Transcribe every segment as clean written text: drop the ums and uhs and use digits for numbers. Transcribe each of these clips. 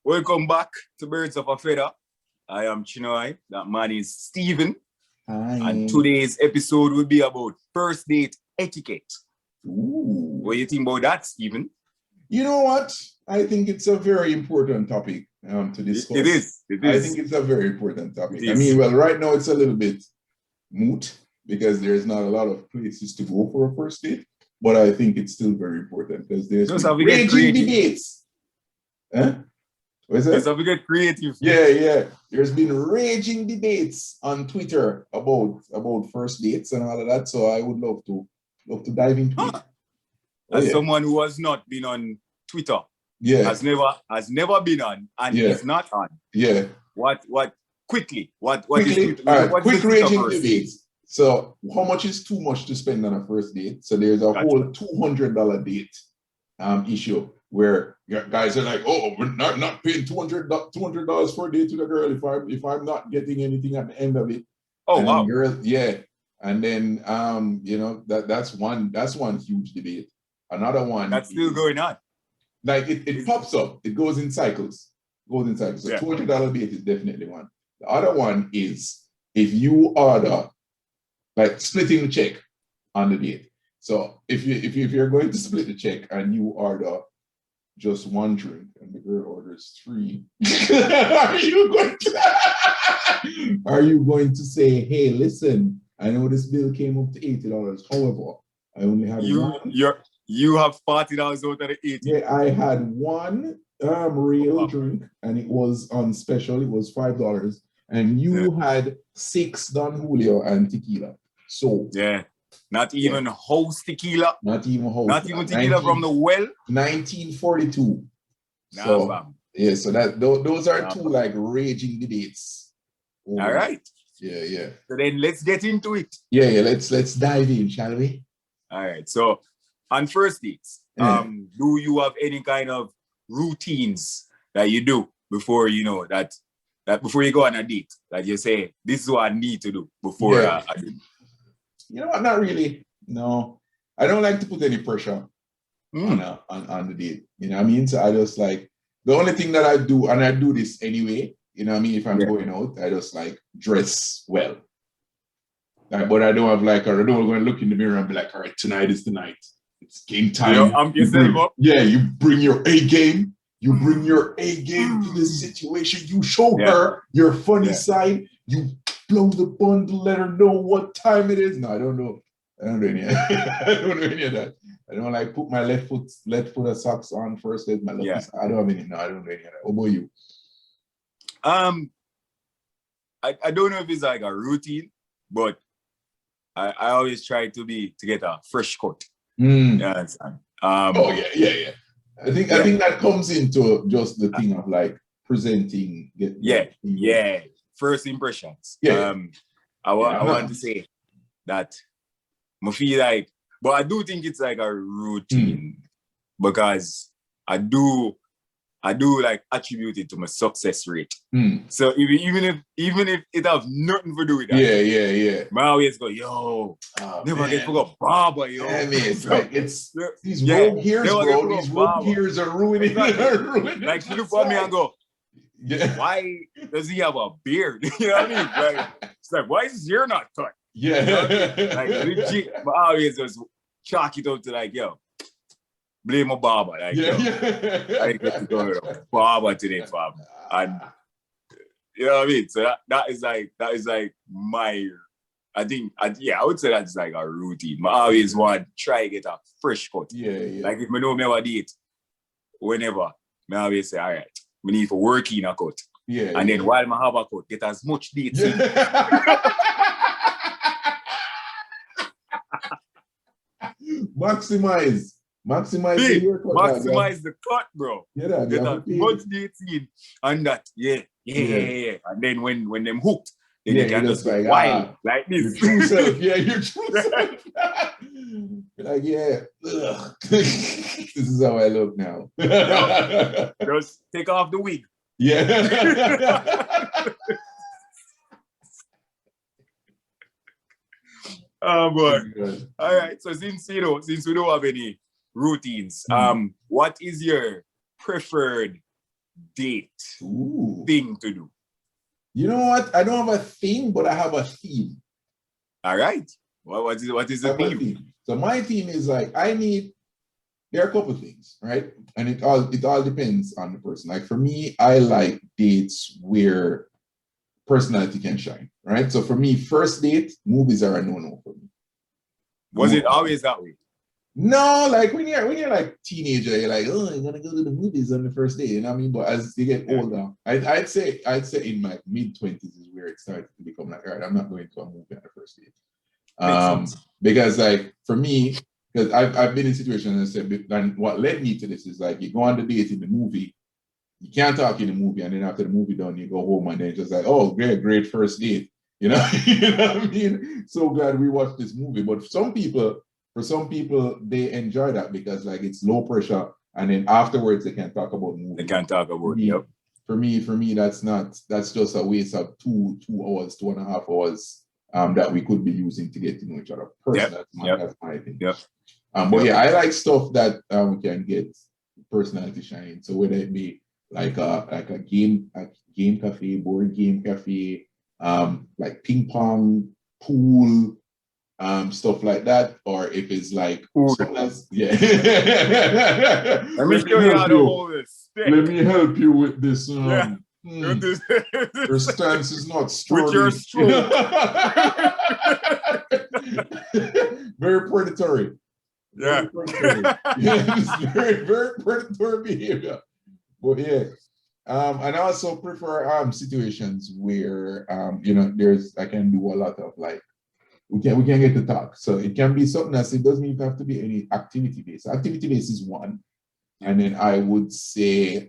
Welcome back to Birds of a Feather. I am Chinoi. That man is Stephen. Hi. And today's episode will be about first date etiquette. Ooh. What do you think about that, Stephen? You know what? I think it's a very important topic to discuss. It is. I think it's a very important topic. I mean, well, right now it's a little bit moot because there's not a lot of places to go for a first date. But I think it's still very important because there's raging debates. Huh? What is that? Just have to get creative. Yeah. There's been raging debates on Twitter about first dates and all of that. So I would love to dive into it. As someone who has not been on Twitter, has never been on, and is not on. Yeah. What quickly? What quickly? is all right, quick raging debates. So how much is too much to spend on a first date? So there's a whole $200 date issue where guys are like, oh, we're not paying $200 for a date with a girl if I'm not getting anything at the end of it. Oh, and wow. Girls, and then that's one huge debate. Another one that's still going on. Like it pops up, it goes in cycles. So $200 date is definitely one. The other one is if you order, like splitting the check on the date. So if you're going to split the check and you order just one drink and the girl orders 3, are you going to say, hey, listen, I know this bill came up to $80. However, I only had one. You have $40 out of the 80. Yeah, I had one real drink and it was on special. It was $5. And you had 6 Don Julio and tequila. So not even house tequila. Not even house. Not even tequila from the well. 1942. So those are two like raging debates. All right. Yeah. So then let's get into it. Yeah. Let's dive in, shall we? All right. So on first dates, do you have any kind of routines that you do before that before you go on a date that you say this is what I need to do before I do? You know what? Not really. No, I don't like to put any pressure on the date. You know what I mean? So I just like the only thing that I do, and I do this anyway. You know what I mean? If I'm going out, I just like dress well. But I don't have I don't go and look in the mirror and be like, all right, tonight is the night. It's game time. You bring your A game. You bring your A game to this situation. You show her your funny side. You blow the bundle, let her know what time it is. No, I don't know. I don't do any of that. I don't like put my left foot of socks on first. My left foot. I don't have any. No, I don't do any of that. What about you? I don't know if it's like a routine, but I always try to get a fresh cut. Yeah, understand. Yeah. I think that comes into just the thing of like presenting. First impressions. Yeah. I want to say that I feel like, but I do think it's like a routine because I do like attribute it to my success rate. So even if it have nothing to do with that. I always go, never get forgot Baba, yo. I mean, it's like these rogue gears, bro. These rogue gears are ruining it. Like she look at me and go, why does he have a beard? You know what I mean? Like, it's like, why is his hair not cut? Yeah. You know what I mean? Like legit, but I always just chalk it up to like, yo, blame a barber. Like, I get to go with a barber today, fam. And you know what I mean? So that is like my, I would say that's like a routine. I always want to try to get a fresh cut. Yeah. Like if I know me have a date, whenever, I always say, all right, I need to work in a cut. Yeah. And then while I have a cut, get as much dates in. Maximize Big, the cut. Maximize the cut, bro. Yeah, get as much dates in. And that, yeah. And then when them hooked, then they can just like wild like this. Your true self. Yeah, your true self. Like, this is how I look now. Just take off the wig. Yeah. Oh boy. All right. So since we don't have any routines, what is your preferred date Ooh. thing to do? You know what? I don't have a thing, but I have a theme. All right. What is the theme? So my theme is like there are a couple of things, right? And it all depends on the person. Like for me, I like dates where personality can shine, right? So for me, first date, movies are a no-no for me. Was it always that way? No, like when you're like teenager, you're like, oh, I'm gonna go to the movies on the first day. You know what I mean? But as you get older, I'd say in my mid-20s is where it started to become like, all right, I'm not going to a movie on the first date. Because like for me, because I've been in situations and said, and what led me to this is like you go on the date in the movie, you can't talk in the movie, and then after the movie done, you go home and then it's just like, oh, great first date. You know, you know what I mean? So glad we watched this movie. But for some people, they enjoy that because like it's low pressure, and then afterwards they can talk about movies. They can talk about it. For me, that's just a waste of 2 hours, 2.5 hours that we could be using to get to know each other. Personally, that's my opinion. But yeah, I like stuff that we can get personality shining. So whether it be like a game cafe, board game cafe, like ping pong, pool, stuff like that, or if it's like something else, yeah. Let me show you how to hold this stick. Let me help you with this. Your stance is not sturdy. With your stroke. Very predatory. Yeah. Very, very predatory behavior. But yeah. And I also prefer situations where I can do a lot of like we can get to talk. So it can be something else. It doesn't even have to be any activity based. Activity based is one. And then I would say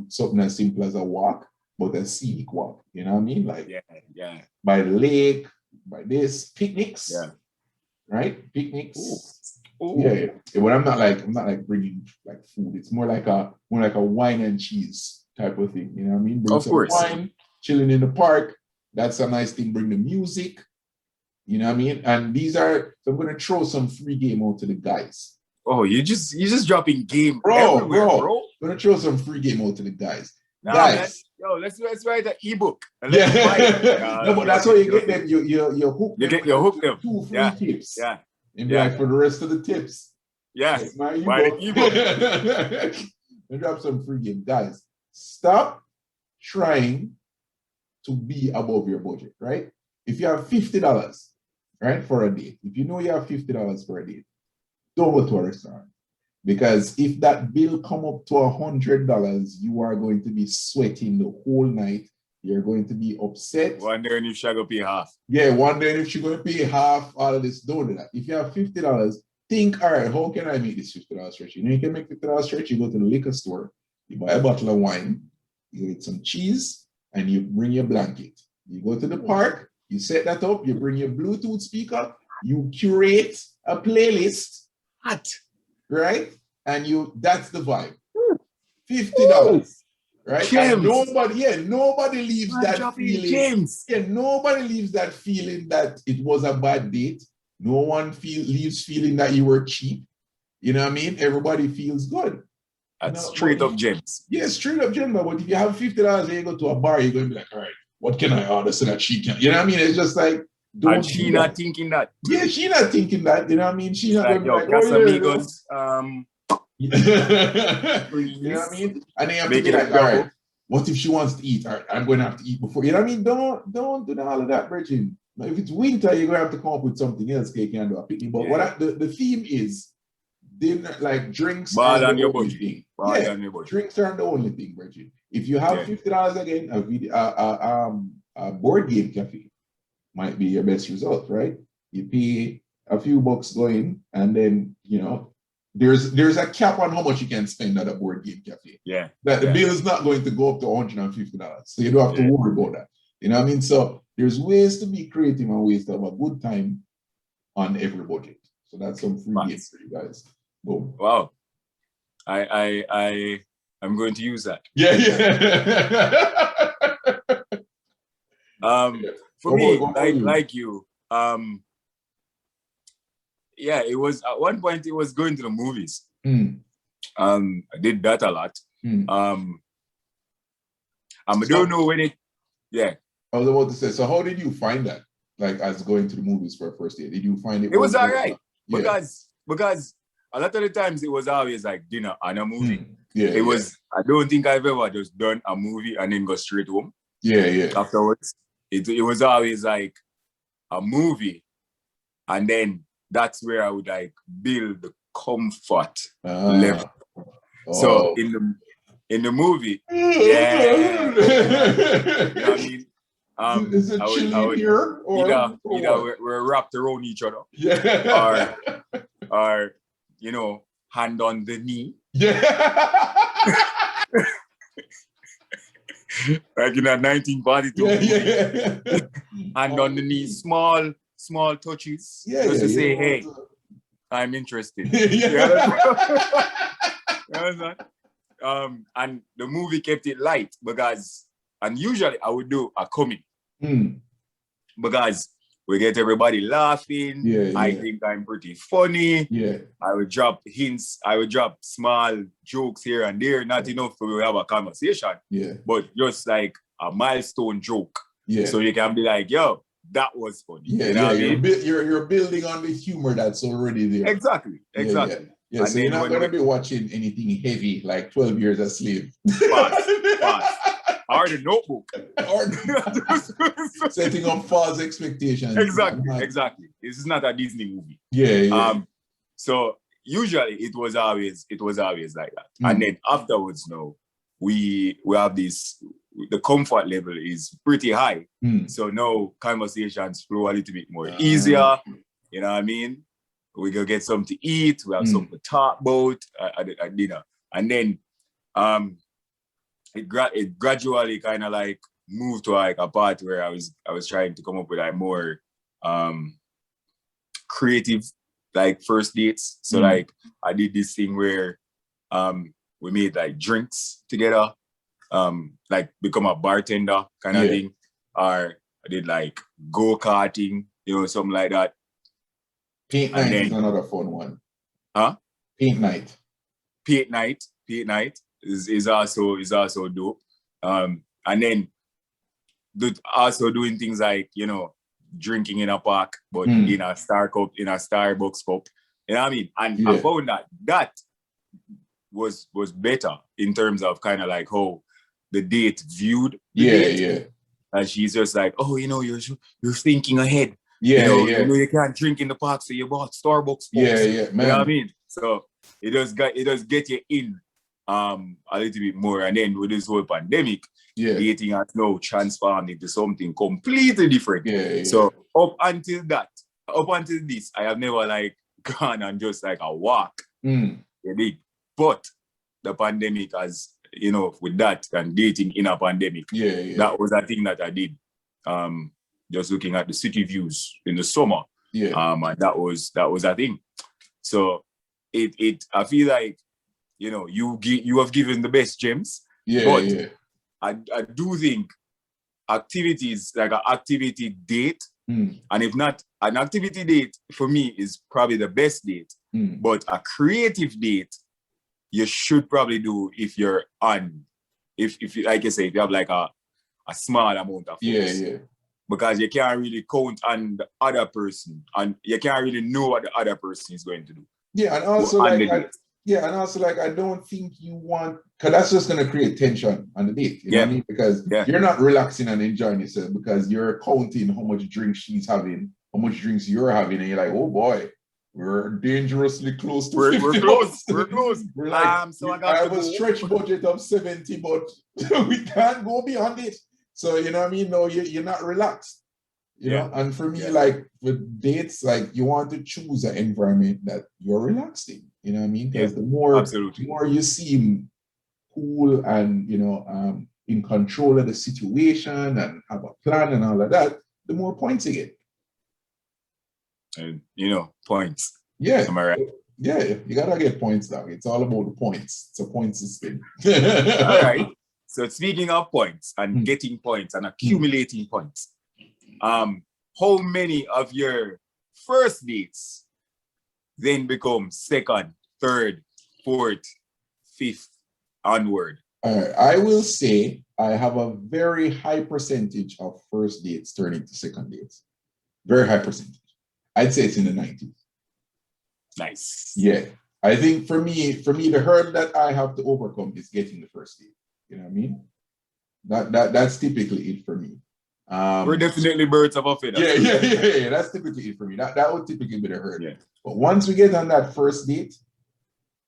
something as simple as a walk, but a scenic walk. You know what I mean? Like by the lake, by this, picnics. Yeah. Right? Picnics. Ooh. Yeah. But I'm not like bringing like food. It's more like a wine and cheese type of thing. You know what I mean? Bring of course. Wine, chilling in the park. That's a nice thing. Bring the music. You know what I mean? And so I'm gonna throw some free game out to the guys. Oh, you're just dropping game everywhere, bro. I'm gonna throw some free game out to the guys. Guys, let's write an ebook. No, but that's how you get them. You hook them. You hook them. 2 free tips. Yeah. And be like, for the rest of the tips. Yeah. My ebook. And drop some free game. Guys, stop trying to be above your budget, right? If you have $50, right, for a date, if you know you have $50 for a date, don't go to a restaurant. Because if that bill come up to $100, you are going to be sweating the whole night. You're going to be upset. Wondering if she's going to pay half. Yeah, wondering if she's going to pay half, all of this. Don't do that. If you have $50, think, all right, how can I make this $50 stretch? You know, you can make $50 stretch. You go to the liquor store, you buy a bottle of wine, you get some cheese, and you bring your blanket. You go to the park, you set that up, you bring your Bluetooth speaker, you curate a playlist. What? Right? And that's the vibe. $50. Right? And nobody leaves that feeling. James. Yeah, nobody leaves that feeling that it was a bad date. No one leaves feeling that you were cheap. You know what I mean? Everybody feels good. That's straight up gems. Yeah, straight up gems. But if you have $50 and you go to a bar, you're going to be like, all right, what can I order so that she can? You know what I mean? It's just like, and she not thinking that. Yeah, she not thinking that. You know what I mean? She not like, going to be like, you know what I mean? And then you have to be like, all right, what if she wants to eat? All right, I'm going to have to eat before. You know what I mean? Don't do all of that, Bridget. If it's winter, you're going to have to come up with something else. You can do a picnic. But what the theme is, dinner, like drinks are the only thing. Drinks are the only thing, Bridget. If you have $50 again, a board game cafe might be your best result, right? You pay a few bucks going, and then there's a cap on how much you can spend at a board game cafe. Yeah. That the bill is not going to go up to $150. So you don't have to worry about that. You know what I mean? So there's ways to be creative and ways to have a good time on every budget. So that's some free games for you guys. Boom. Wow. I'm going to use that. For me, like you, it was at one point it was going to the movies. I did that a lot. I don't know when it. Yeah, I was about to say. So how did you find that? Like as going to the movies for a first date, did you find it was all right Yeah. because a lot of the times it was always like dinner and a movie. Yeah. It was. I don't think I've ever just done a movie and then go straight home. Yeah. Afterwards, it was always like a movie, and then that's where I would like build the comfort level. So in the movie, yeah, you know what I mean. Is it chilly here or either we're wrapped around each other, yeah, or you know, hand on the knee, yeah, like in a 1942 movie, yeah. hand on the knee, small touches, just to say, hey, I'm interested. And the movie kept it light because, and usually I would do a comedy because we get everybody laughing. I think I'm pretty funny. I would drop hints. I would drop small jokes here and there, not enough for we to have a conversation. But just like a milestone joke. So you can be like, yo, that was funny. You know what I mean? You're building on the humor that's already there. Exactly. Yeah, so you're not going to be watching anything heavy like 12 Years a Slave. Fast. Or The Notebook. Setting up false expectations. Exactly. This is not a Disney movie. So usually it was always like that. And then afterwards, no, we have this, the comfort level is pretty high. So now conversations flow a little bit more easier. You know what I mean? We go get something to eat. We have something to talk about at dinner. And then it gradually kind of like moved to like a part where I was trying to come up with like more creative like first dates. So like I did this thing where we made like drinks together, like become a bartender kind of thing. Or I did like go-karting, you know, something like that. Paint night is another fun one. Huh? Paint night is also dope. And then also doing things like, you know, drinking in a park, but in a Starbucks cup. You know what I mean? And I found that was better in terms of kind of like how the date viewed the date. And she's just like, oh, you know, you're thinking ahead. You know, you can't drink in the park, so you bought Starbucks. Man. You know what I mean? So it does get you in a little bit more. And then with this whole pandemic, dating has now transformed into something completely different. So up until this, I have never like gone on just like a walk. But the pandemic has, you know, with that and dating in a pandemic, that was a thing that I did. Just looking at the city views in the summer. And that was a thing. So I feel like, you know, you have given the best gems. But I do think activities like an activity date, and if not, an activity date for me is probably the best date. But a creative date you should probably do if you're on, if you, like I say, if you have like a small amount of force. Because you can't really count on the other person, and you can't really know what the other person is going to do. And also I don't think you want, because that's just going to create tension on the date. You know what I mean? Because you're not relaxing and enjoying yourself because you're counting how much drinks she's having, how much drinks you're having, and you're like, oh boy, we're dangerously close to 50. We're close. We're like, so I have a stretch budget of 70, but we can't go beyond it. So, you know what I mean? No, you're not relaxed. You know, and for me, like with dates, like you want to choose an environment that you're relaxed in. You know what I mean? Because the more you seem cool and, you know, in control of the situation and have a plan and all of that, the more points you get. And, you know, points. Am I right? Yeah, you gotta get points, dog. It's all about the points. It's a point system. All right. So speaking of points and getting points and accumulating points, how many of your first dates then become second, third, fourth, fifth onward? I will say I have a very high percentage of first dates turning to second dates. Very high percentage. I'd say it's in the 90s. Nice. Yeah. I think for me, the hurdle that I have to overcome is getting the first date. You know what I mean? That's typically it for me. We're definitely birds of a feather. Yeah. That's typically it for me. That would typically be the hurdle. Yeah. But once we get on that first date,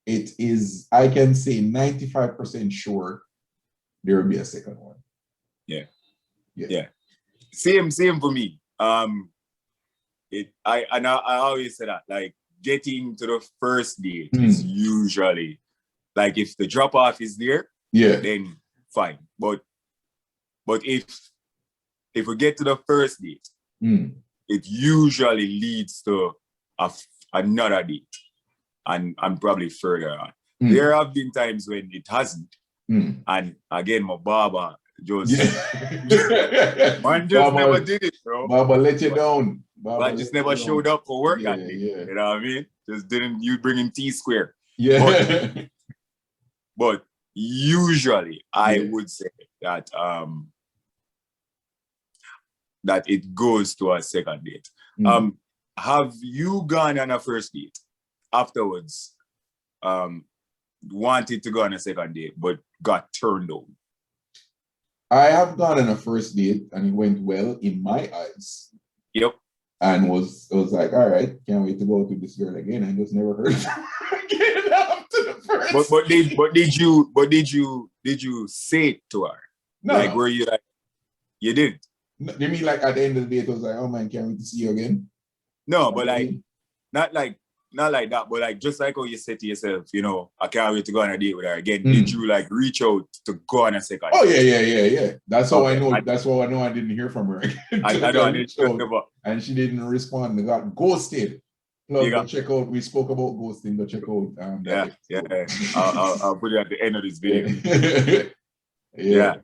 it is, I can say 95% sure there will be a second one. Yeah. Yeah. Same for me. I always say that, like, getting to the first date is usually, like, if the drop off is there, then fine. But if we get to the first date, it usually leads to another date and probably further on. There have been times when it hasn't. And again, my barber just man just Baba, never did it, bro. Baba let you down. Baba just never showed up for work that day. Yeah. You know what I mean? Just didn't you bring him T-square. Yeah. But usually I would say that that it goes to a second date. Have you gone on a first date afterwards? Wanted to go on a second date, but got turned down? I have gone on a first date and it went well in my eyes. Yep. And was like, all right, can't wait to go to this girl again. I just never heard of her again after the first. But did you say it to her? No. Like, were you like, you didn't? You mean like at the end of the day, it was like, oh man, can't wait to see you again? No, but like, not like that, but like, just like how you said to yourself, you know, I can't wait to go on a date with her again. Did you like reach out to go on a second? Oh yeah. That's how I know. That's how I know I didn't hear from her again. I don't. And she didn't respond. They got ghosted. Plus, go check out. We spoke about ghosting. Go check out. I'll put it at the end of this video. I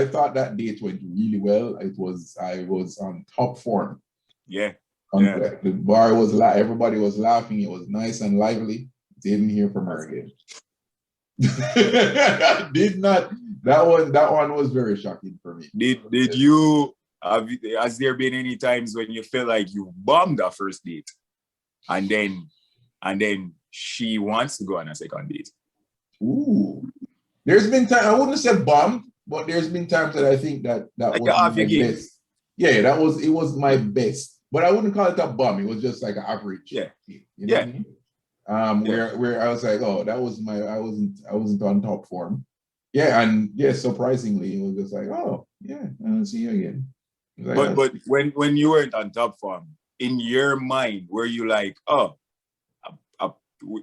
thought that date went really well. I was on top form. Yeah. The bar was everybody was laughing. It was nice and lively. Didn't hear from her again. Did not. That one was very shocking for me. Did you has there been any times when you feel like you bombed a first date and then she wants to go on a second date? Ooh. There's been time, I wouldn't say bombed, but there's been times that I think that like was my best. Yeah, it was my best. But I wouldn't call it a bomb. It was just like an average. Yeah. You know what I mean? Where I was like, oh, that was I wasn't on top form. Yeah, and surprisingly, it was just like, oh, yeah, I'll see you again. Like, but when you weren't on top form, in your mind, were you like, oh,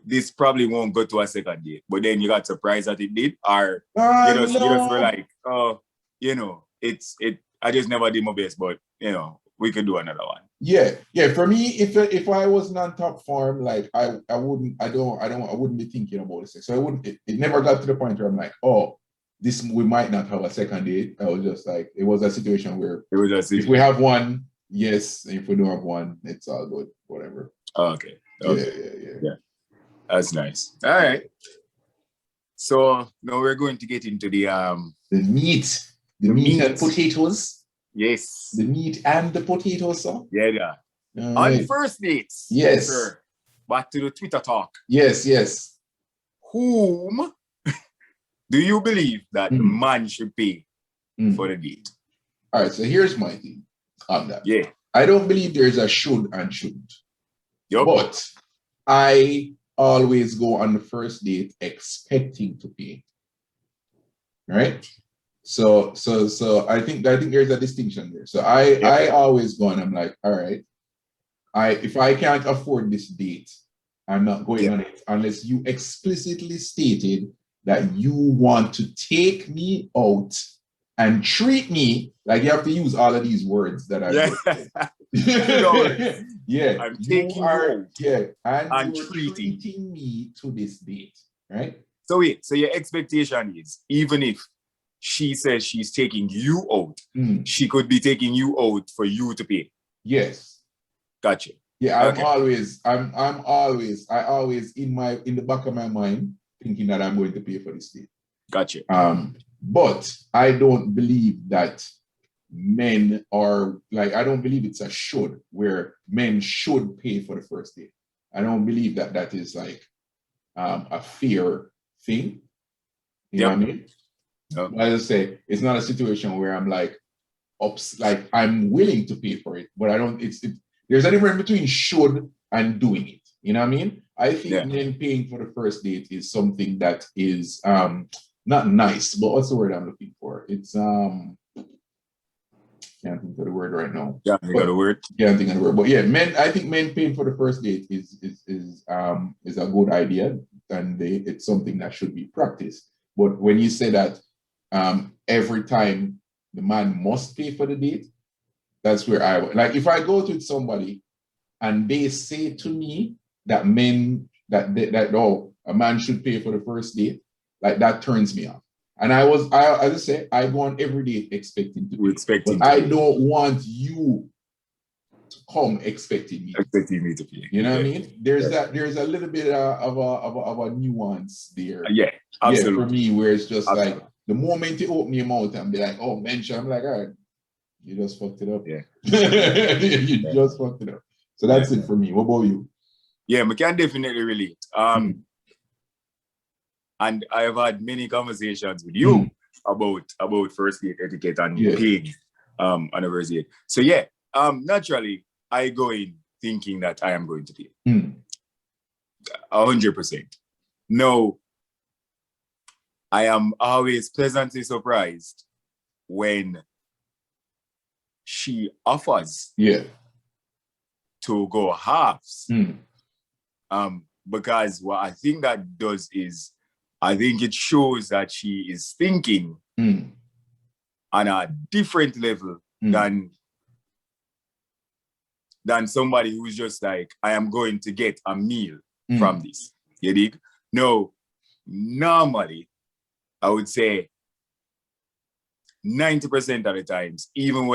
this probably won't go to a second date, but then you got surprised that it did, or you just were like, oh, you know, I just never did my best, but you know, we could do another one. Yeah. For me, if I wasn't on top form, like I wouldn't be thinking about it. So I wouldn't. It never got to the point where I'm like, oh, we might not have a second date. I was just like, it was a situation where if we have one, yes. If we don't have one, it's all good. Whatever. Okay. Yeah. That's nice. All right. So now we're going to get into the meat. The meat and potatoes. Yes. The meat and the potatoes, sir. Yeah. On first dates. Yes. Sir. Back to the Twitter talk. Yes. Whom do you believe that the man should pay for the date? All right, so here's my thing on that. Yeah. I don't believe there's a should and shouldn't. Yep. But I always go on the first date expecting to pay. Right? So I think there's a distinction there. So I always go and I'm like, all right, if I can't afford this date, I'm not going on it unless you explicitly stated that you want to take me out and treat me. Like, you have to use all of these words that I I'm taking you out. Yeah, and you're treating me to this date, right? So wait, so your expectation is, even if she says she's taking you out, she could be taking you out for you to pay. Yes. Gotcha. Yeah, I always in the back of my mind, thinking that I'm going to pay for this date. Gotcha. But I don't believe that men are like, I don't believe it's a should where men should pay for the first date. I don't believe that that is like a fair thing. You know what I mean? Yep. As I say, it's not a situation where I'm like, I'm willing to pay for it, but I don't, there's a difference between should and doing it. You know what I mean? I think men paying for the first date is something that is not nice, but what's the word I'm looking for? It's can't think of the word right now. Yeah, you got the word. Can't think of the word. But yeah, I think men paying for the first date is a good idea, and it's something that should be practiced. But when you say that every time the man must pay for the date, that's where I like. If I go to somebody and they say to me that a man should pay for the first date, like that turns me off. And as I say, I go on every date expecting to pay. But I don't want you to come expecting me to pay. You know what I mean? There's a little bit of a nuance there. Yeah, absolutely. Yeah, for me, where it's just like the moment you open your mouth and be like, oh, mention, I'm like, all right, you just fucked it up. Yeah. you just fucked it up. So that's it for me. What about you? Yeah, I can definitely relate. And I have had many conversations with you about first date etiquette and paying on a first date. So yeah, naturally I go in thinking that I am going to pay. 100%. No, I am always pleasantly surprised when she offers to go halves. Because what I think that does is, I think it shows that she is thinking on a different level than somebody who's just like, I am going to get a meal from this. You dig? No, normally, I would say 90% of the times, even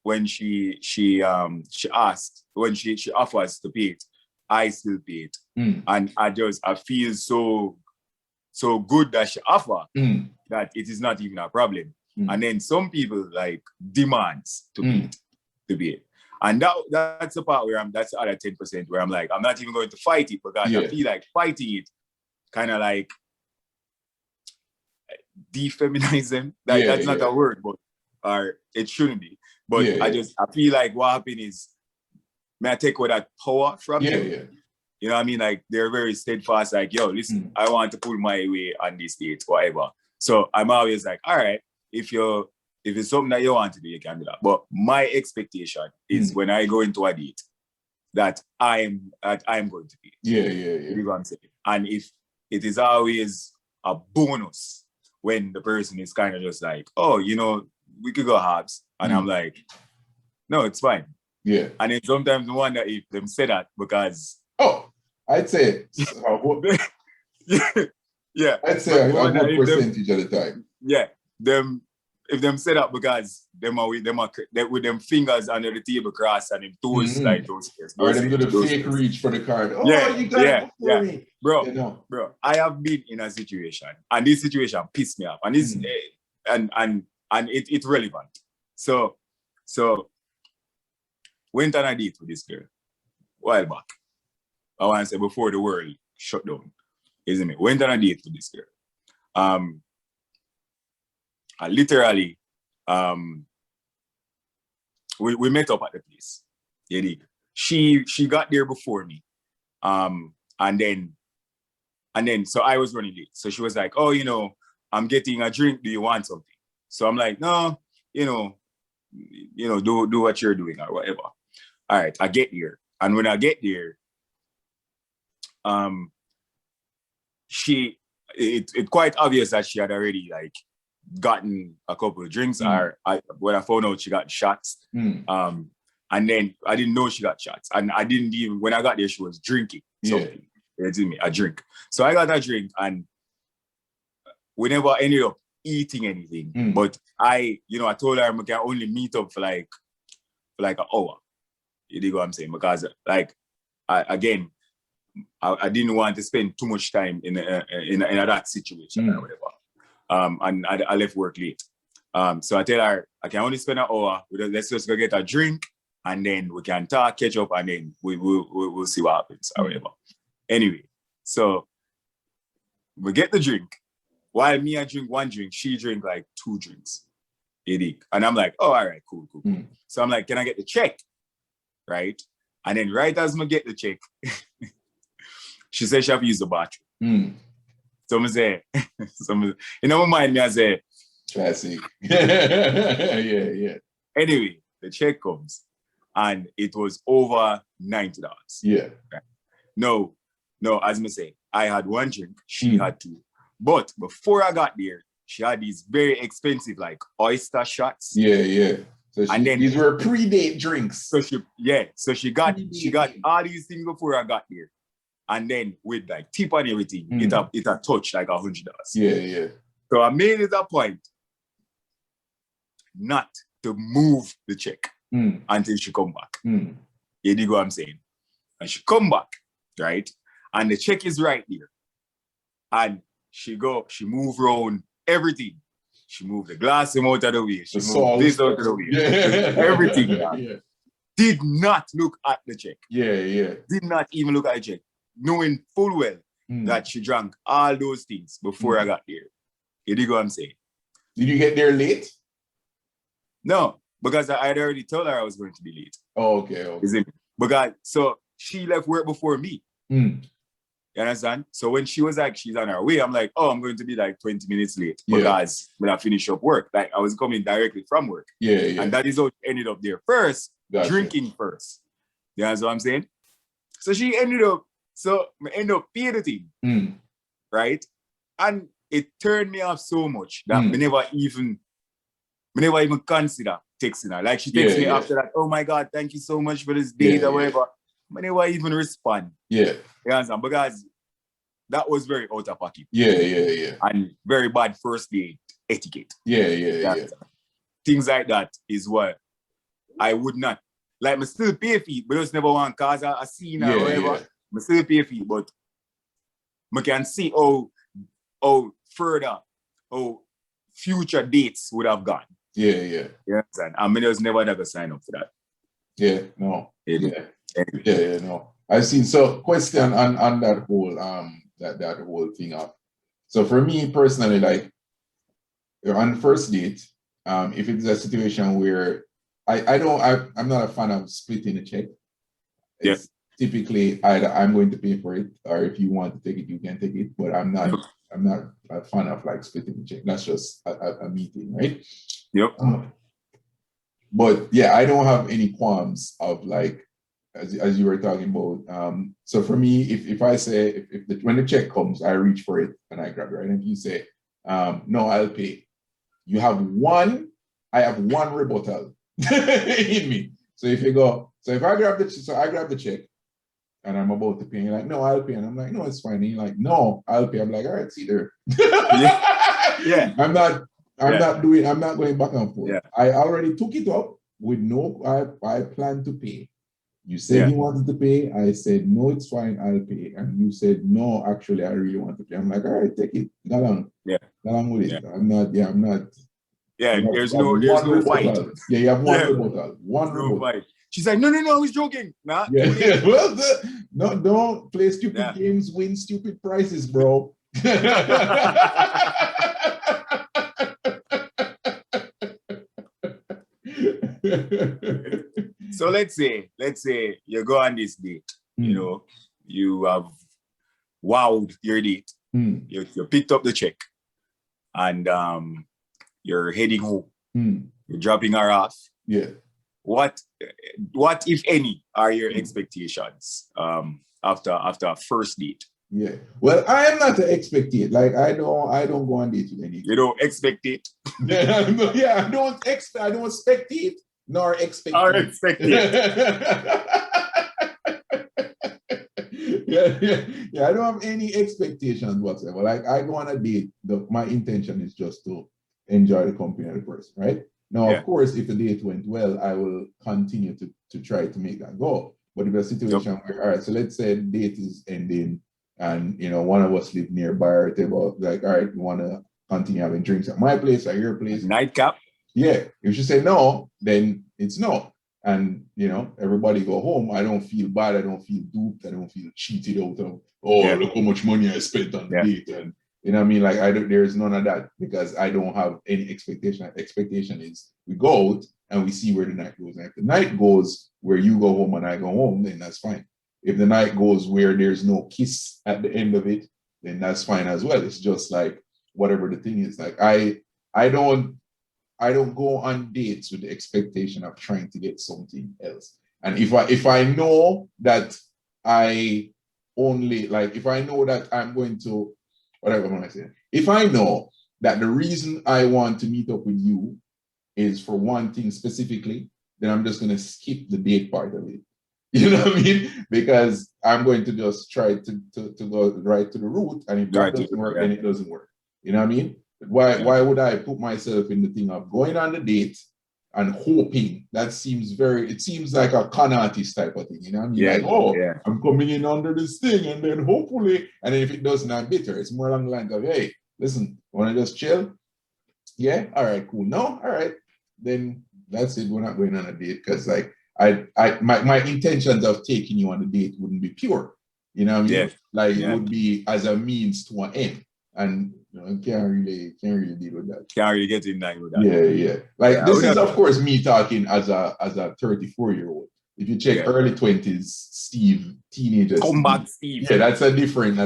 when she asks, when she offers to pay it, I still pay it. And I feel so good that she offer that it is not even a problem. And then some people like demands to pay it. And that's the part where that's the other 10% where I'm like, I'm not even going to fight it because I feel like fighting it kind of like defeminize them. That's not a word, but or it shouldn't be. But I feel like what happened is, may I take away that power from them? You know what I mean? Like they're very steadfast, like, yo, listen, I want to pull my way on this date, whatever. So I'm always like, all right, if it's something that you want to do, you can do that. But my expectation is when I go into a date that I'm going to be. You know what I'm saying? And if it is always a bonus when the person is kind of just like, oh, you know, we could go halves. And I'm like, no, it's fine. Yeah. And then sometimes I wonder if them say that because I'd say yeah. I'd say a good percentage of the time. Yeah. If them set up because them with them fingers under the table cross and them toes like those. Or them do the fake reach for the card. Oh, you got it before me. Bro, you know. Bro, I have been in a situation and this situation pissed me off. And it's and it's relevant. So went on a date with this girl a while back. I want to say before the world shut down. Isn't it? Went on a date with this girl. I literally we met up at the place. Yeah, she got there before me. And then so I was running late. So she was like, oh, you know, I'm getting a drink. Do you want something? So I'm like, no, you know, do what you're doing or whatever. All right, I get here. And when I get there, it's quite obvious that she had already like gotten a couple of drinks. Or when I found out she got shots. And then I didn't know she got shots. And I didn't even, when I got there, she was drinking something. A drink. So I got that drink and we never ended up eating anything. But I told her I can only meet up for like an hour. You dig what I'm saying? Because like, again, I didn't want to spend too much time in that situation or whatever. And I left work late. So I tell her I can only spend an hour. Let's just go get a drink, and then we can talk, catch up, and then we'll see what happens or whatever. Anyway, so we get the drink. While me I drink one drink, she drink like 2 drinks. And I'm like, oh, all right, cool. So I'm like, can I get the check? Right? And then right as I get the check, she said she have to use the bathroom. So I say, in my mind, I say, classic. yeah. Anyway, the check comes and it was over $90. Yeah. Right? No, as I say, I had 1 drink, she had 2. But before I got there, she had these very expensive like oyster shots. Yeah. So and then these were pre-date drinks. So she got all these things before I got there. And then with like tip and everything, it had touched like $100. Yeah. So I made it a point not to move the check until she come back. You dig what I'm saying? And she come back, right? And the check is right there. And she move around everything. She moved the glass out of the way. She moved this out of the way. Everything. Yeah. Did not look at the check. Yeah. Did not even look at the check. Knowing full well that she drank all those things before I got there. You dig what I'm saying? Did you get there late? No, because I had already told her I was going to be late. Oh, okay. Because so she left work before me. You understand? So when she was like, she's on her way, I'm like, oh, I'm going to be like 20 minutes late because when I finish up work, like I was coming directly from work. Yeah. And that is how she ended up there first, drinking first. You understand what I'm saying? So she ended up paying the thing, right? And it turned me off so much that I never even consider texting her. Like she texted me after that, oh my God, thank you so much for this date or whatever. I never even respond. Yeah. You understand? Because that was very out of pocket. Yeah. And very bad first date etiquette. Yeah. Things like that is what I would not. Like, I still pay fee, but just never want to cause a scene or whatever. I still pay fee, but I can see how future dates would have gone. Yeah. You understand? And I just never sign up for that. Yeah, no. Anyway. Yeah, no. I've seen question on that whole that whole thing up. So for me personally, like on first date, if it's a situation where I'm not a fan of splitting a check. It's typically either I'm going to pay for it, or if you want to take it, you can take it. But I'm not a fan of like splitting the check. That's just a meeting, right? Yep. But yeah, I don't have any qualms of like, as you were talking about. So for me, if I say, when the check comes, I reach for it and I grab it, right? And if you say, no, I'll pay, I have one rebuttal in me. So if I grab the check and I'm about to pay, and you're like, no, I'll pay. And I'm like, no, it's fine. And you're like, no, I'll pay. I'm like, all right, see there. Yeah. I'm not going back and forth. Yeah. I already took it up with I plan to pay. You said you wanted to pay. I said, no, it's fine, I'll pay. And you said, no, actually, I really want to pay. I'm like, all right, take it. Go along. Yeah. Go along with it. Yeah. I'm not. Yeah, there's no fight. Yeah, you have one rebuttal. One fight. She's like, no, I was joking. Nah. Yeah. Well, don't play stupid games, win stupid prizes, bro. So let's say you go on this date, you know, you have wowed your date, you picked up the check, and you're heading home, you're dropping her off. Yeah. What if any are your expectations after a first date? Yeah. Well, I am not an expectate. Like I don't go on dates with any. You don't expect it. Yeah, I don't spectate nor expect. Yeah. I don't have any expectations whatsoever. Like I go on a date, my intention is just to enjoy the company of the person, right? Now, of course, if the date went well, I will continue to try to make that go. But if a situation where, all right, so let's say the date is ending and, you know, one of us live nearby or whatever, like, all right, we want to continue having drinks at my place or your place. Nightcap. Yeah. If you say no, then it's no. And, you know, everybody go home. I don't feel bad. I don't feel duped. I don't feel cheated out of, look how much money I spent on the date. And, you know what I mean? Like, there's none of that because I don't have any expectation. Expectation is we go out and we see where the night goes. And if the night goes where you go home and I go home, then that's fine. If the night goes where there's no kiss at the end of it, then that's fine as well. It's just like whatever the thing is. Like I don't go on dates with the expectation of trying to get something else. And if I know that I only like if I know that I'm going to whatever am I saying? If I know that the reason I want to meet up with you is for one thing specifically, then I'm just gonna skip the date part of it. You know what I mean? Because I'm going to just try to go right to the root, and if that doesn't work, then it doesn't work. You know what I mean? Why would I put myself in the thing of going on the date and hoping? It seems like a con artist type of thing. You know what I mean? I'm coming in under this thing, and then hopefully, and then if it doesn't, I'm bitter. It's more along the line of, hey, listen, want to just chill? Yeah, all right, cool. No, all right, then that's it. We're not going on a date because like my intentions of taking you on a date wouldn't be pure. You know what I mean? It would be as a means to an end. And you know, can't really deal with that. Can't really get in line with that. Yeah. Like this is of course me talking as a 34-year-old. If you check early 20s, Steve, teenager. Combat Steve. Yeah, that's a different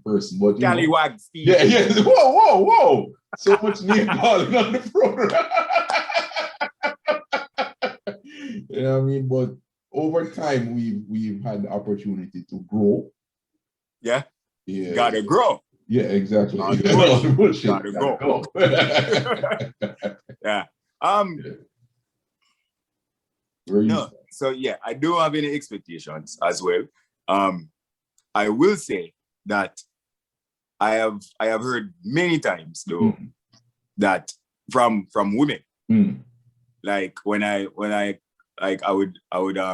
person. But Scallywag Steve. Yeah. Whoa. So much name calling on the program. You know what I mean? But over time we've had the opportunity to grow. Yeah. Gotta grow. Yeah, exactly. Gotta go. Yeah. So yeah, I don't have any expectations as well. I will say that I have heard many times though that from women, like when I like I would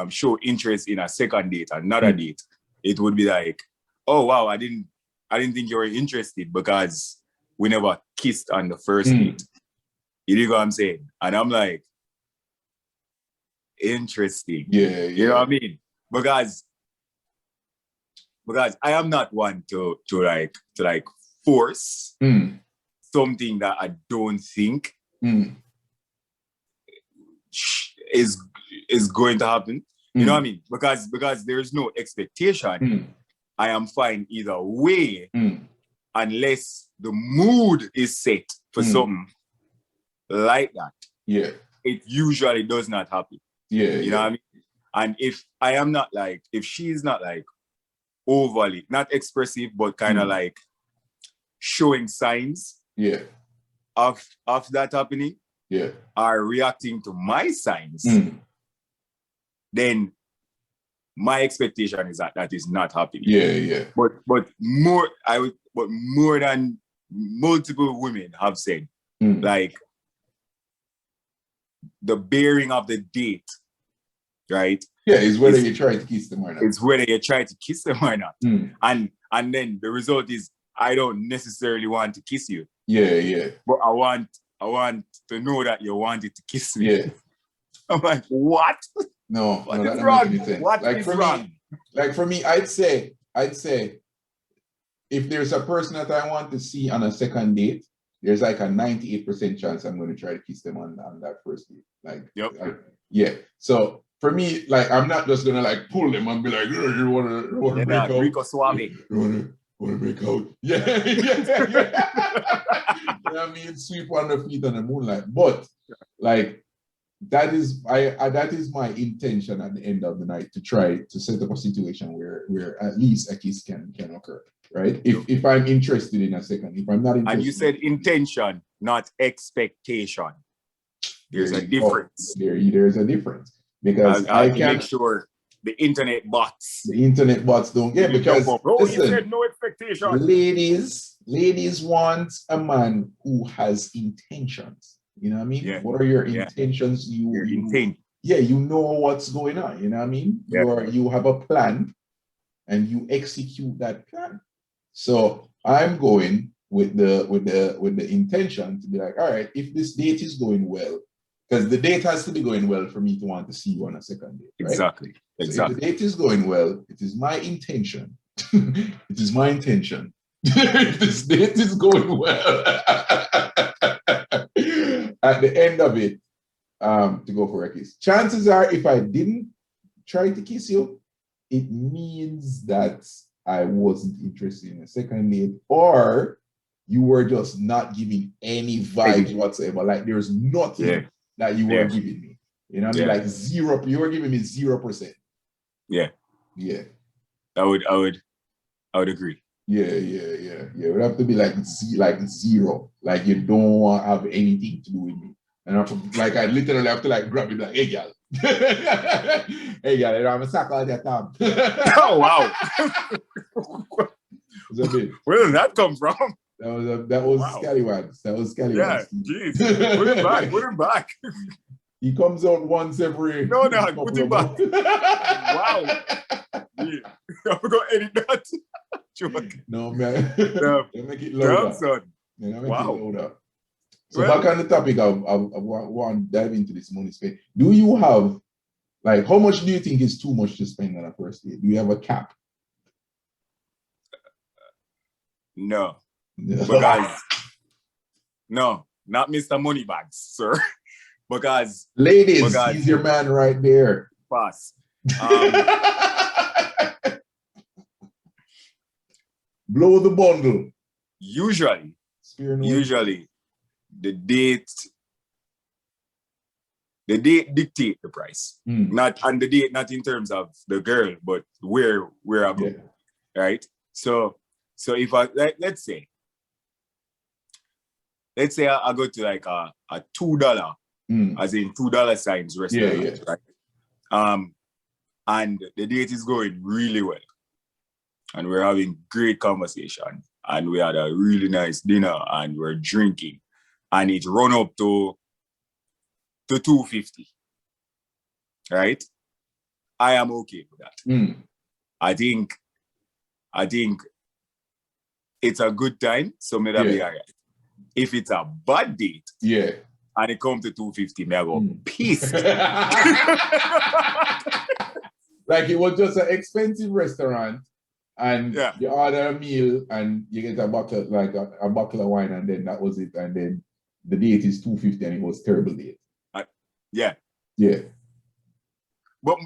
show interest in a second date, another date, it would be like, oh wow, I didn't think you were interested because we never kissed on the first date. You know what I'm saying? And I'm like, interesting. Yeah. You know what I mean? Because I am not one to force something that I don't think is going to happen. You know what I mean? Because there's no expectation. I am fine either way, unless the mood is set for something like that. Yeah. It usually does not happen. Yeah. You know what I mean? And if she's not like overly, not expressive, but kind of like showing signs of that happening, are reacting to my signs, then my expectation is that is not happening. Yeah. But more than multiple women have said, like the bearing of the date, right? Yeah, is whether you try to kiss them or not. It's whether you try to kiss them or not. And then the result is I don't necessarily want to kiss you. Yeah. But I want to know that you wanted to kiss me. Yeah. I'm like, what? No, what is wrong? What like is wrong? Like for me, I'd say if there's a person that I want to see on a second date, there's like a 98% chance I'm going to try to kiss them on that first date. Like, So for me, like I'm not just gonna like pull them and be like, you wanna break out? Rico Suave. You wanna break out? Yeah. You know what I mean? Sweep on the feet on the moonlight. But like that is my intention at the end of the night, to try to set up a situation where at least a kiss can occur. Right? If I'm interested in a second, if I'm not interested. And you said intention, not expectation. There's a difference. There's a difference. Because I can make sure the internet bots don't get, because listen, you said no expectation. Ladies want a man who has intentions. You know what I mean? Yeah. What are your intentions? Your intent. yeah, you know what's going on. You know what I mean? Yeah. You have a plan and you execute that plan. So I'm going with the intention to be like, all right, if this date is going well, because the date has to be going well for me to want to see you on a second date, right? Exactly. So if the date is going well, it is my intention. It is my intention. If this date is going well, at the end of it, to go for a kiss. Chances are, if I didn't try to kiss you, it means that I wasn't interested in a second date, or you were just not giving any vibes whatsoever. Like there's nothing that you were giving me. You know what I mean? Like zero. You were giving me 0%. Yeah. Yeah. I would agree. Yeah. It would have to be like zero. Like you don't want to have anything to do with me. And I literally have to like grab it like, hey girl. Hey girl, I'm a suck all the time. Oh wow. Where did that come from? That was wow. Scallywags. That was Scallywags. Yeah, jeez. Put him back. He comes out once every. No, put him back. Wow. Yeah. I'm gonna edit that. No, man. Make it louder. Son. Make it louder. So back on the topic, I want to dive into this money spent. Do you have, like, how much do you think is too much to spend on a first date? Do you have a cap? No. Because, no, not Mr. Moneybags, sir. Because ladies, he's your man right there. Pass. Blow the bundle. Usually, the date dictate the price. Not in terms of the girl, but where I go. Right? So if I let's say I go to like a $2, as in $2 signs restaurant, right? And the date is going really well. And we're having great conversation. And we had a really nice dinner and we're drinking. And it run up to $250. Right? I am okay with that. I think it's a good time, so maybe be all right. If it's a bad date, and it comes to $250, may I go pissed. Like it was just an expensive restaurant, and you order a meal and you get a bottle of wine, and then that was it. And then the date is $250, and it was terrible date. Yeah. But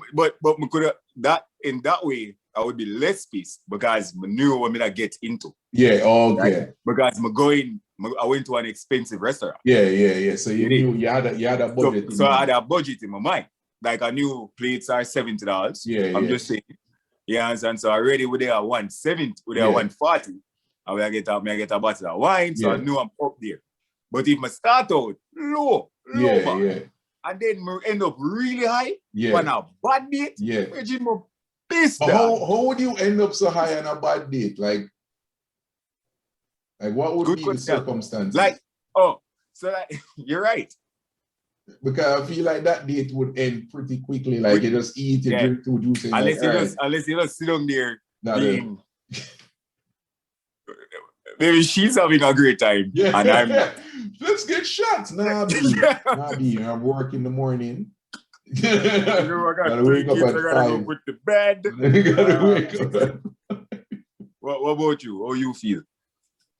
we could have that in that way. I would be less pissed because I knew what I get into. Yeah. Okay. Right? Because I went to an expensive restaurant. Yeah. So you had a budget. So I had a budget in my mind. Like I knew plates are $70. Yeah. I'm just saying. Yeah, and so already with there 170, with there 140, I will get a bottle of wine. So I knew I'm up there. But if I start out low, and then I end up really high on a bad date, I'm pissed. How would you end up so high on a bad date? Like what would be the circumstances? You're right. Because I feel like that date would end pretty quickly. Like you just eat and drink two juices. Unless you just sit down there being... Maybe she's having a great time. Yeah. And I'm... Let's get shots. Nah, B. I'm working in the morning. I gotta wake up at 5. I gotta go put the bed. Gotta wake up. What about you? How you feel?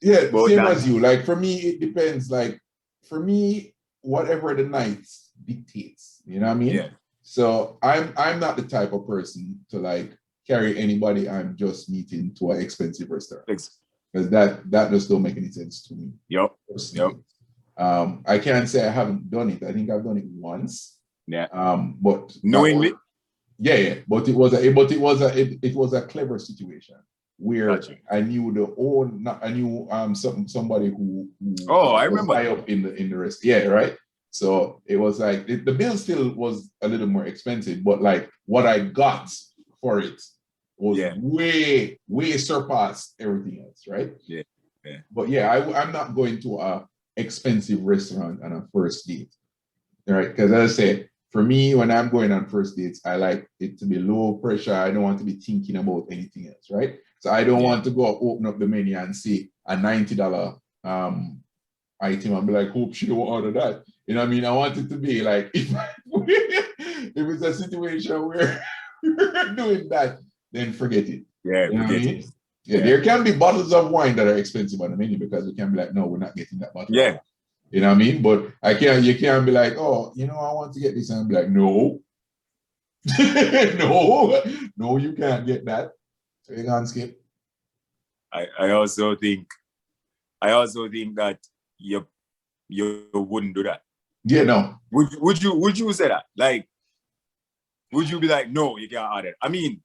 Yeah, same as you. Like for me, it depends. Like for me, whatever the night dictates. You know what I mean? Yeah. So I'm not the type of person to like carry anybody I'm just meeting to an expensive restaurant. Because that just don't make any sense to me. Yep. I can't say I haven't done it. I think I've done it once. Yeah. But knowingly. But it was a clever situation where I knew somebody who I remember high up in the rest. Yeah, right. So it was like the bill still was a little more expensive, but like what I got for it was way surpassed everything else, right? Yeah. But I'm not going to a expensive restaurant on a first date, right? Because as I say, for me, when I'm going on first dates, I like it to be low pressure. I don't want to be thinking about anything else, right? So I don't want to go open up the menu and see a $90 item and be like, hope she don't order that. You know what I mean? I want it to be like, if it's a situation where we're doing that, then forget it. Yeah, You know forget what I mean? it. Yeah, there can be bottles of wine that are expensive on the menu because we can be like, no, we're not getting that bottle. Yeah. You know what I mean? But you can't be like, oh, you know, I want to get this. And be like, no. no, you can't get that. So you can't skip. I also think that you wouldn't do that. Yeah, no. Would you say that? Like, would you be like, no, you can't order? I mean,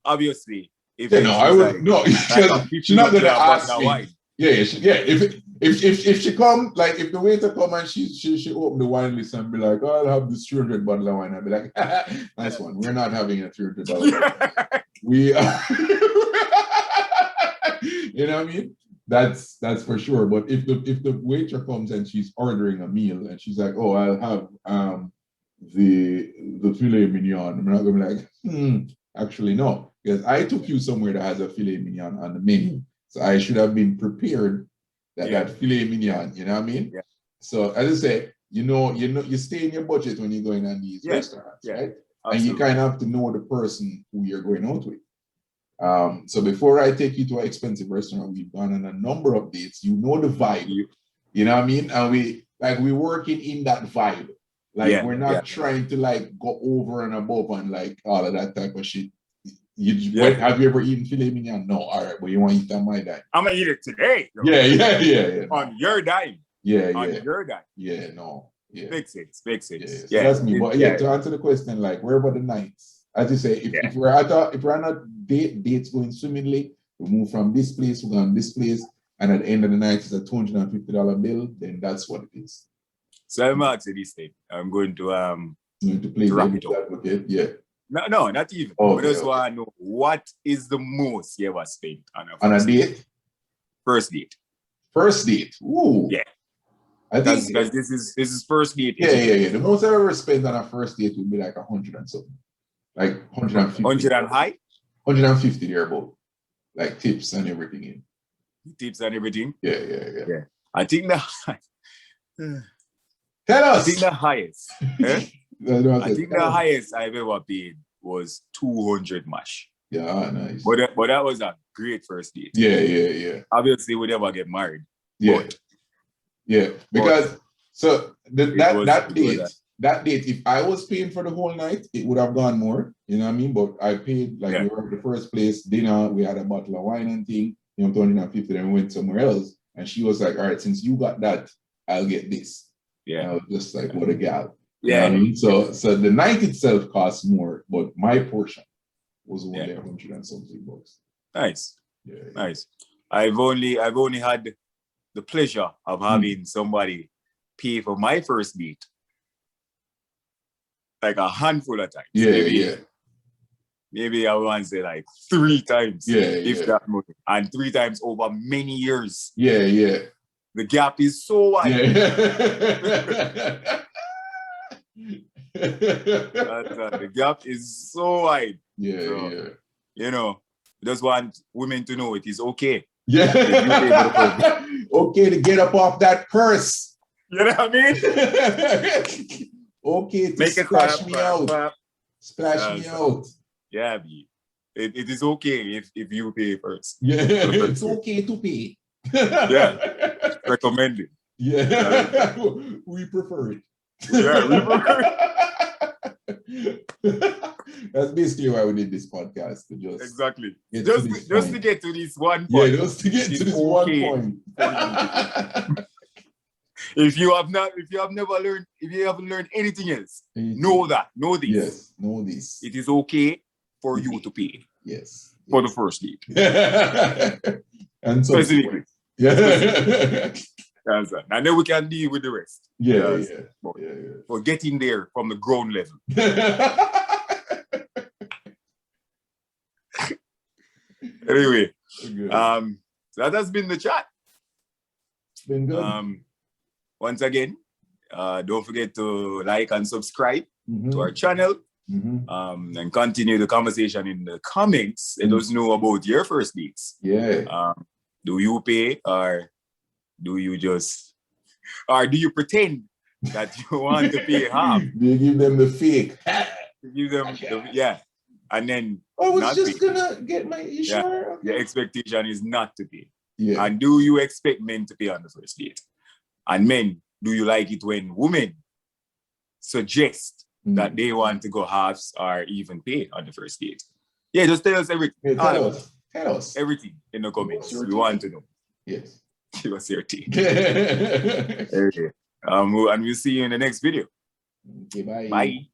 obviously, if I would like, no, because she's not gonna ask me. Wine. If she come, like if the waiter come and she open the wine list and be like, oh, I'll have this 300 bottle of wine, I'll be like, nice one. We're not having a $300. We are you know what I mean? That's for sure. But if the waiter comes and she's ordering a meal and she's like, oh, I'll have the filet mignon, I'm not gonna be like, actually no, because I took you somewhere that has a filet mignon on the menu. So I should have been prepared that filet mignon, you know what I mean? Yeah. So as I say, you stay in your budget when you're going on these restaurants, right? Absolutely. And you kind of have to know the person who you're going out with. So before I take you to an expensive restaurant, we've gone on a number of dates. You know the vibe, you know what I mean? And we're working in that vibe. Like we're not trying to like go over and above and like all of that type of shit. Have you ever eaten filet mignon? No. All right, but you want to eat on my dime? I'm gonna eat it today. Bro. Yeah. On your dime. On your dime. Yeah, no. Yeah. Makes sense. Yeah. So that's me. But to answer the question, like where were the nights? As you say, if we're on a dates going swimmingly, we move from this place, we go on this place, and at the end of the night it's a $250 bill, then that's what it is. So I'm asking this thing. I'm going to play devil's advocate. Yeah. No, not even. I just want to know what is the most you ever spent on a date? First date. First date. Ooh. Yeah. I think because this is first date. Yeah. The most I've ever spent on a first date would be like 100 and something. Like 150. 100 and high? 150 there, about like tips and everything in. Tips and everything? Yeah. I think the Tell us. I think the highest. I think the highest I've ever paid was 200 mash. Yeah, nice. But that was a great first date. Yeah. Obviously, we never get married. Yeah. Because that date, if I was paying for the whole night, it would have gone more. You know what I mean? But I paid we were at the first place, dinner, we had a bottle of wine and thing, 250, then we went somewhere else. And she was like, all right, since you got that, I'll get this. Yeah. And I was just like, what a gal. Yeah. You know what I mean? So the night itself costs more, but my portion was only 100 and something bucks. Nice. Yeah. Nice. I've only had the pleasure of having somebody pay for my first date like a handful of times. Maybe I want to say like 3 times. If that much. And 3 times over many years. Yeah. The gap is so wide. The gap is so wide. Yeah. You know, just want women to know it is okay. Yeah. Okay to get up off that curse. You know what I mean? Okay to splash me out. Splash me out. Yeah, B. It is okay if you pay first. Yeah, it's okay to pay. Yeah, recommend it. Yeah, we prefer it. Yeah, we prefer it. That's basically why we did this podcast. Exactly. Just to get to this one point. Yeah, just to get to this one point. If you haven't learned anything else, know this. Yes, know this. It is okay for you to pay. Yes. For the first date. And so specifically. Yeah. And then we can deal with the rest. Yeah. For getting there from the ground level. Anyway, so that has been the chat. It's been good. Once again, don't forget to like and subscribe. Mhm. to our channel. Mhm. And continue the conversation in the comments. Let us know about your first dates. Yeah. Do you pay, or do you pretend that you want to pay half? You give them the fake. Give them, yeah. And then I was not just pay. gonna get my Yeah. Your expectation is not to pay. Yeah. And do you expect men to pay on the first date? And men, do you like it when women suggest that they want to go halves or even pay on the first date? Yeah, just tell us everything. Yeah, tell us. Everything in the comments. We take? want to know. Yes. Give us your take. Okay, Okay. And we'll see you in the next video. bye. Bye.